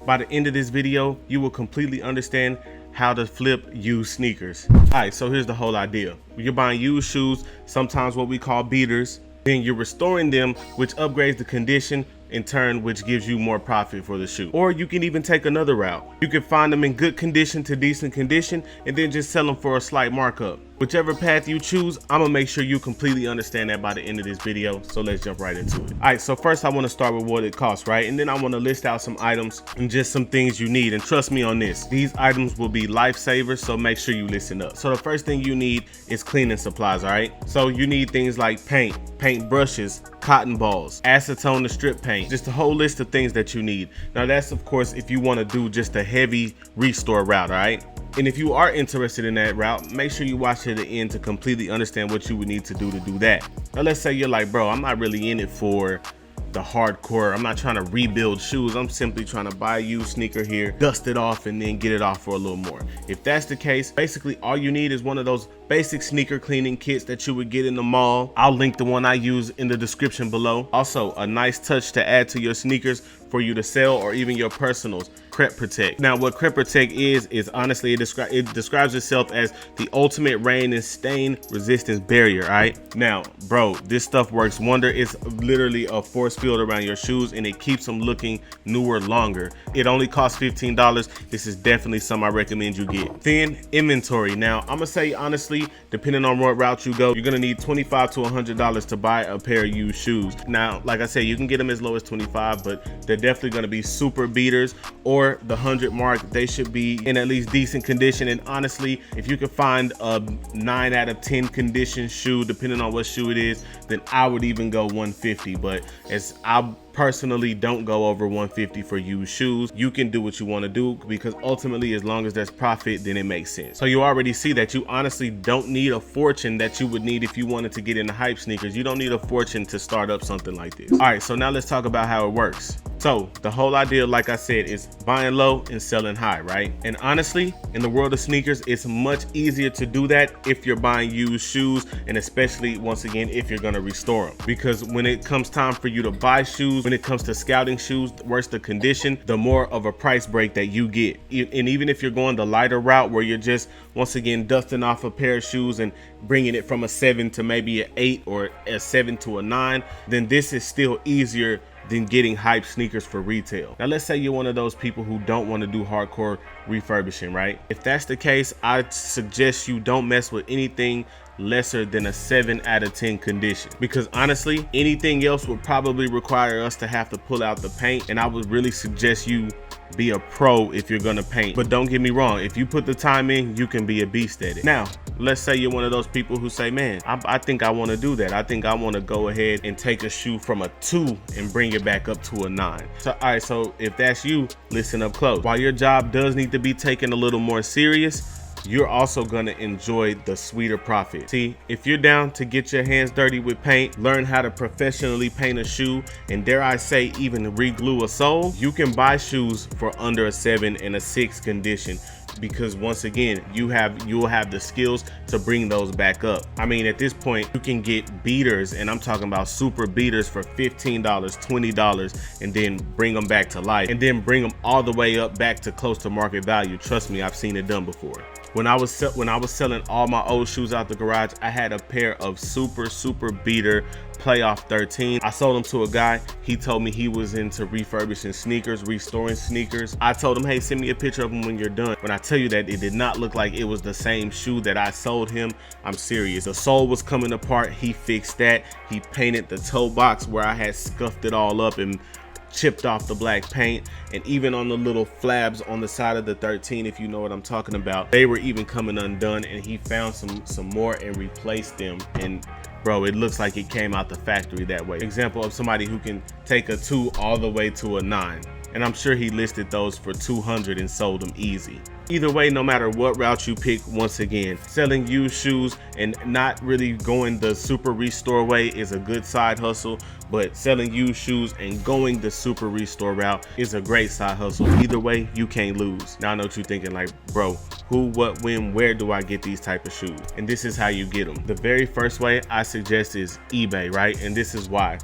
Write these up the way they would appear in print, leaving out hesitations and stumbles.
By the end of this video, you will completely understand how to flip used sneakers. All right, so here's the whole idea. When you're buying used shoes, sometimes what we call beaters, then you're restoring them, which upgrades the condition in turn, which gives you more profit for the shoe. Or you can even take another route. You can find them in good condition to decent condition and then just sell them for a slight markup. Whichever path you choose, I'm gonna make sure you completely understand that by the end of this video. So let's jump right into it. All right, so first I wanna start with what it costs, right? And then I wanna list out some items and just some things you need. And trust me on this, these items will be lifesavers, so make sure you listen up. So the first thing you need is cleaning supplies, all right? So you need things like paint brushes, cotton balls, acetone to strip paint, just a whole list of things that you need. Now that's of course if you wanna do just a heavy restore route, all right? And if you are interested in that route, make sure you watch to the end to completely understand what you would need to do that. Now let's say you're like, bro, I'm not really in it for the hardcore. I'm not trying to rebuild shoes. I'm simply trying to buy a used sneaker here, dust it off, and then get it off for a little more. If that's the case, basically all you need is one of those basic sneaker cleaning kits that you would get in the mall. I'll link the one I use in the description below. Also, a nice touch to add to your sneakers for you to sell or even your personals, Crep Protect. Now what Crep Protect is honestly, it describes itself as the ultimate rain and stain resistance barrier, all right? Now, bro, this stuff works wonder. It's literally a force field around your shoes and it keeps them looking newer longer. It only costs $15. This is definitely something I recommend you get. Then inventory. Now, I'm gonna say honestly, depending on what route you go, you're gonna need $25 to $100 to buy a pair of used shoes. Now, like I said, you can get them as low as 25, but they're definitely gonna be super beaters or the 100 mark. They should be in at least decent condition. And honestly, if you can find a 9 out of 10 condition shoe, depending on what shoe it is, then I would even go 150. But as I personally don't go over 150 for used shoes, you can do what you want to do because ultimately as long as there's profit, then it makes sense. So you already see that you honestly don't need a fortune that you would need if you wanted to get into hype sneakers. You don't need a fortune to start up something like this. All right, so now let's talk about how it works. So the whole idea, like I said, is buying low and selling high, right? And honestly, in the world of sneakers, it's much easier to do that if you're buying used shoes, and especially once again, if you're gonna restore them. Because when it comes time for you to buy shoes, when it comes to scouting shoes, the worse the condition, the more of a price break that you get. And even if you're going the lighter route where you're just, once again, dusting off a pair of shoes and bringing it from a 7 to maybe an 8 or a 7 to a 9, then this is still easier than getting hype sneakers for retail. Now let's say you're one of those people who don't want to do hardcore refurbishing, right? If that's the case, I suggest you don't mess with anything lesser than a 7 out of 10 condition, because honestly anything else would probably require us to have to pull out the paint, and I would really suggest you be a pro if you're gonna paint. But don't get me wrong, if you put the time in, you can be a beast at it. Now let's say you're one of those people who say, man, I think I want to do that. I think I want to go ahead and take a shoe from a 2 and bring it back up to a 9. So all right, so if that's you, listen up close. While your job does need to be taken a little more serious, you're also gonna enjoy the sweeter profit. See, if you're down to get your hands dirty with paint, learn how to professionally paint a shoe, and dare I say even re-glue a sole, you can buy shoes for under a 7 and a 6 condition. Because once again, you'll have the skills to bring those back up. I mean, at this point, you can get beaters, and I'm talking about super beaters, for $15, $20, and then bring them back to life, and then bring them all the way up back to close to market value. Trust me, I've seen it done before. When I was selling all my old shoes out the garage, I had a pair of super beater playoff 13. I sold them to a guy. He told me he was into refurbishing sneakers, restoring sneakers. I told him, hey, send me a picture of them when you're done. When I tell you that it did not look like it was the same shoe that I sold him, I'm serious. The sole was coming apart. He fixed that. He painted the toe box where I had scuffed it all up and chipped off the black paint, and even on the little flabs on the side of the 13, if you know what I'm talking about, they were even coming undone, and he found some more and replaced them. And bro, it looks like it came out the factory that way. Example of somebody who can take a 2 all the way to a 9, and I'm sure he listed those for 200 and sold them easy. Either way, no matter what route you pick, once again, selling used shoes and not really going the super restore way is a good side hustle, but selling used shoes and going the super restore route is a great side hustle. Either way, you can't lose. Now I know what you're thinking, like, bro, who, what, when, where do I get these type of shoes? And this is how you get them. The very first way I suggest is eBay, right? And this is why.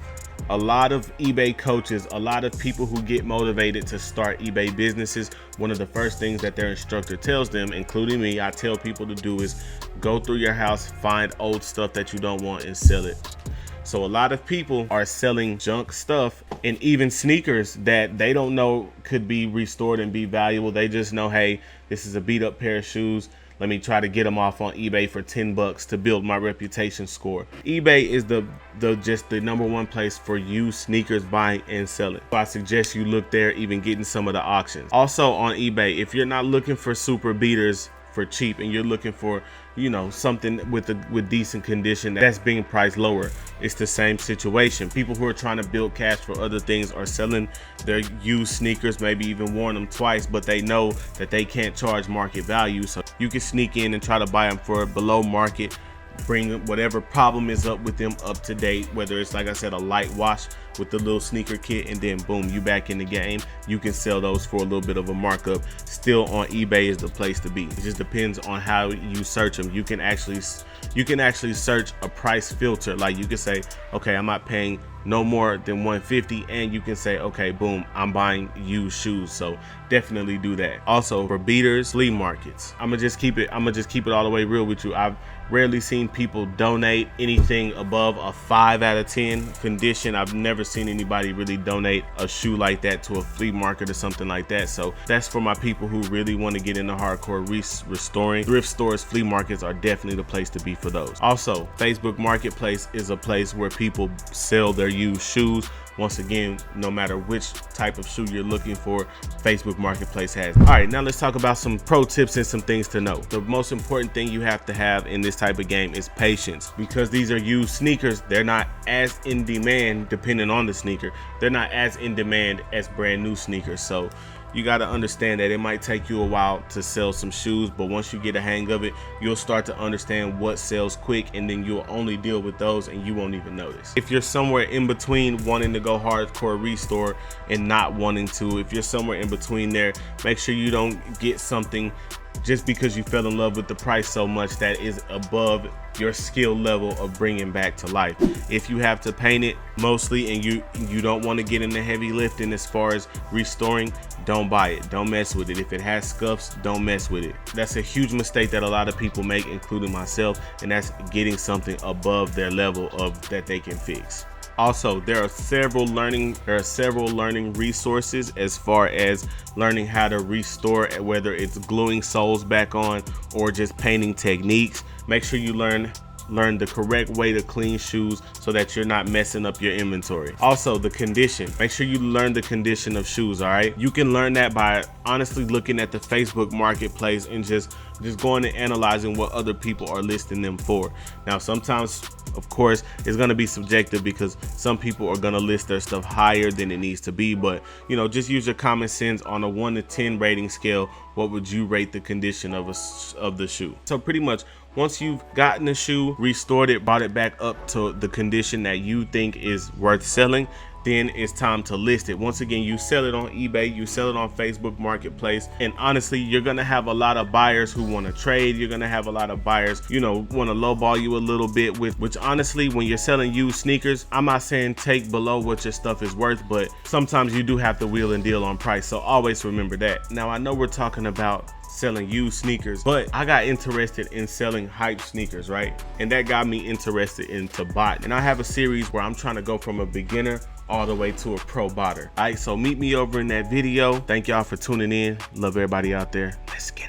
A lot of eBay coaches, a lot of people who get motivated to start eBay businesses, one of the first things that their instructor tells them, including me, I tell people to do is go through your house, find old stuff that you don't want and sell it. So a lot of people are selling junk stuff and even sneakers that they don't know could be restored and be valuable. They just know, hey, this is a beat up pair of shoes. Let me try to get them off on eBay for 10 bucks to build my reputation score. eBay is the #1 place for used sneakers buying and selling. So I suggest you look there, even getting some of the auctions. Also on eBay, if you're not looking for super beaters for cheap and you're looking for, you know, something with decent condition that's being priced lower, it's the same situation. People who are trying to build cash for other things are selling their used sneakers, maybe even worn them twice, but they know that they can't charge market value. So you can sneak in and try to buy them for below market, bring whatever problem is up with them up to date, whether it's, like I said, a light wash with the little sneaker kit, and then boom, you back in the game. You can sell those for a little bit of a markup. Still on eBay is the place to be. It just depends on how you search them. You can actually search a price filter. Like you can say, okay, I'm not paying no more than $150, and you can say, okay, boom, I'm buying used shoes. So definitely do that. Also for beaters, flea markets. I'm gonna just keep it all the way real with you. I've rarely seen people donate anything above a 5 out of 10 condition. I've never seen anybody really donate a shoe like that to a flea market or something like that. So that's for my people who really want to get into hardcore restoring. Thrift stores, flea markets are definitely the place to be for those. Also, Facebook Marketplace is a place where people sell their used shoes. Once again, no matter which type of shoe you're looking for, Facebook Marketplace has. All right, now let's talk about some pro tips and some things to know. The most important thing you have to have in this type of game is patience, because these are used sneakers. They're not as in demand, depending on the sneaker. They're not as in demand as brand new sneakers. So you got to understand that it might take you a while to sell some shoes, but once you get a hang of it, you'll start to understand what sells quick, and then you'll only deal with those and you won't even notice. If you're somewhere in between wanting to go hardcore restore and not wanting to, if you're somewhere in between there, make sure you don't get something just because you fell in love with the price so much that is above your skill level of bringing back to life. If you have to paint it mostly and you don't want to get into heavy lifting as far as restoring, don't buy it. Don't mess with it. If it has scuffs, don't mess with it. That's a huge mistake that a lot of people make, including myself, and that's getting something above their level of that they can fix. Also, there are several learning resources as far as learning how to restore, whether it's gluing soles back on or just painting techniques. Make sure you learn the correct way to clean shoes so that you're not messing up your inventory. Also, the condition. Make sure you learn the condition of shoes, all right? You can learn that by honestly looking at the Facebook Marketplace and just going and analyzing what other people are listing them for. Now, sometimes, of course, it's going to be subjective because some people are going to list their stuff higher than it needs to be, but you know, just use your common sense. On a 1 to 10 rating scale, what would you rate the condition of the shoe? So pretty much, once you've gotten the shoe, restored it, brought it back up to the condition that you think is worth selling, then it's time to list it. Once again, you sell it on eBay, you sell it on Facebook Marketplace, and honestly, you're gonna have a lot of buyers who want to trade. You're gonna have a lot of buyers, you know, want to lowball you a little bit, which honestly, when you're selling used sneakers, I'm not saying take below what your stuff is worth, but sometimes you do have to wheel and deal on price. So always remember that. Now, I know we're talking about selling used sneakers, but I got interested in selling hype sneakers, right? And that got me interested into bot. And I have a series where I'm trying to go from a beginner all the way to a pro botter. All right, so meet me over in that video. Thank y'all for tuning in. Love everybody out there. Let's get it.